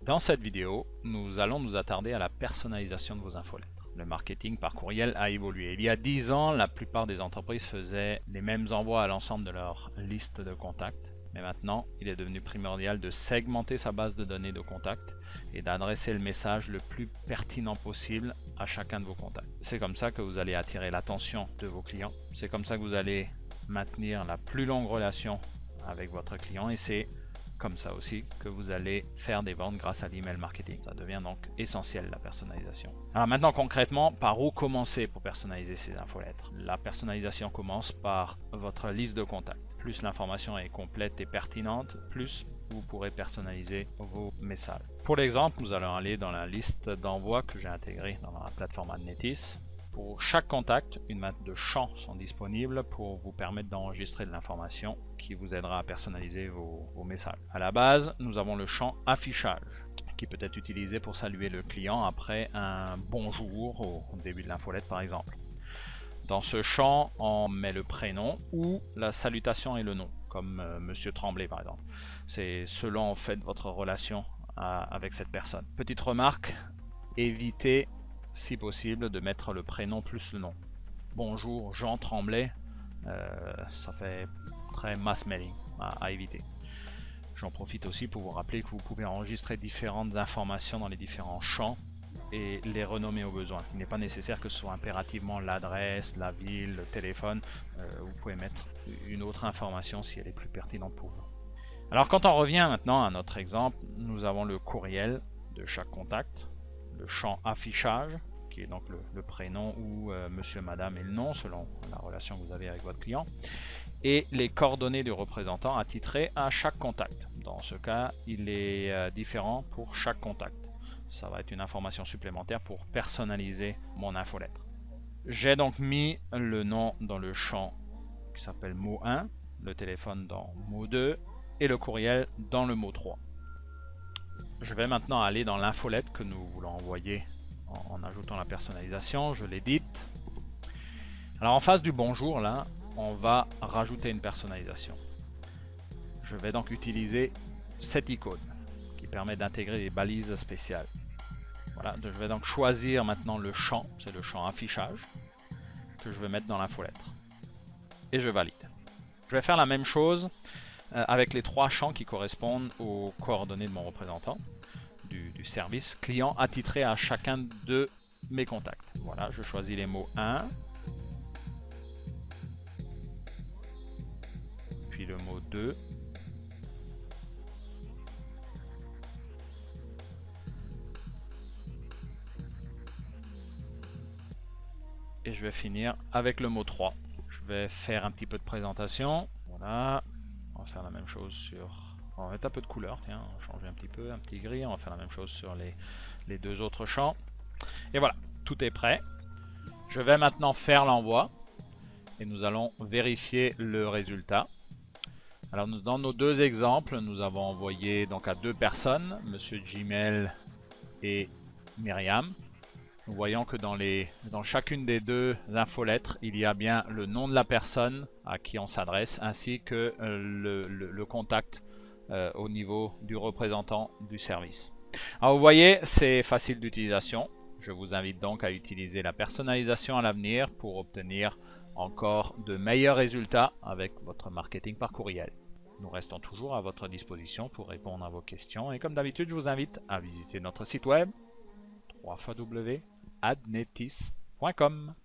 Dans cette vidéo, nous allons nous attarder à la personnalisation de vos infolettres. Le marketing par courriel a évolué. Il y a 10 ans, la plupart des entreprises faisaient les mêmes envois à l'ensemble de leur liste de contacts. Mais maintenant, il est devenu primordial de segmenter sa base de données de contacts et d'adresser le message le plus pertinent possible à chacun de vos contacts. C'est comme ça que vous allez attirer l'attention de vos clients. C'est comme ça que vous allez maintenir la plus longue relation avec votre client et c'est comme ça aussi que vous allez faire des ventes grâce à l'email marketing. Ça devient donc essentiel, la personnalisation. Alors maintenant concrètement, par où commencer pour personnaliser ces infolettres? La personnalisation commence par votre liste de contacts. Plus l'information est complète et pertinente, plus vous pourrez personnaliser vos messages. Pour l'exemple, nous allons aller dans la liste d'envoi que j'ai intégrée dans la plateforme Adnetis. Pour chaque contact, une map de champs sont disponibles pour vous permettre d'enregistrer de l'information qui vous aidera à personnaliser vos messages. À la base, nous avons le champ affichage qui peut être utilisé pour saluer le client après un bonjour au début de l'infolette par exemple. Dans ce champ, on met le prénom ou la salutation et le nom, comme Monsieur Tremblay par exemple. C'est selon en fait votre relation avec cette personne. Petite remarque, évitez si possible de mettre le prénom plus le nom. Bonjour Jean Tremblay, ça fait très mass mailing à éviter. J'en profite aussi pour vous rappeler que vous pouvez enregistrer différentes informations dans les différents champs et les renommer au besoin. Il n'est pas nécessaire que ce soit impérativement l'adresse, la ville, le téléphone. Vous pouvez mettre une autre information si elle est plus pertinente pour vous. Alors quand on revient maintenant à notre exemple, nous avons le courriel de chaque contact, le champ affichage, qui est donc le prénom ou monsieur, madame et le nom, selon la relation que vous avez avec votre client, et les coordonnées du représentant attitrées à chaque contact. Dans ce cas, il est différent pour chaque contact. Ça va être une information supplémentaire pour personnaliser mon infolettre. J'ai donc mis le nom dans le champ qui s'appelle mot 1, le téléphone dans mot 2 et le courriel dans le mot 3. Je vais maintenant aller dans l'infolette que nous voulons envoyer en ajoutant la personnalisation. Je l'édite. Alors en face du bonjour, là, on va rajouter une personnalisation. Je vais donc utiliser cette icône qui permet d'intégrer des balises spéciales. Voilà, je vais donc choisir maintenant le champ, c'est le champ affichage, que je vais mettre dans l'infolettre. Et je valide. Je vais faire la même chose avec les 3 champs qui correspondent aux coordonnées de mon représentant du service client attitré à chacun de mes contacts. Voilà, je choisis les mots 1, puis le mot 2, et je vais finir avec le mot 3. Je vais faire un petit peu de présentation. Voilà, on va faire la même chose sur... On va mettre un peu de couleur, tiens, on va changer un petit peu, un petit gris. On va faire la même chose sur les 2 autres champs. Et voilà, tout est prêt. Je vais maintenant faire l'envoi et nous allons vérifier le résultat. Alors dans nos 2 exemples, nous avons envoyé donc à 2 personnes, Monsieur Gmail et Myriam. Nous voyons que dans chacune des 2 infolettres, il y a bien le nom de la personne à qui on s'adresse, ainsi que le contact au niveau du représentant du service. Alors vous voyez, c'est facile d'utilisation. Je vous invite donc à utiliser la personnalisation à l'avenir pour obtenir encore de meilleurs résultats avec votre marketing par courriel. Nous restons toujours à votre disposition pour répondre à vos questions et comme d'habitude, je vous invite à visiter notre site web www.adnetis.com.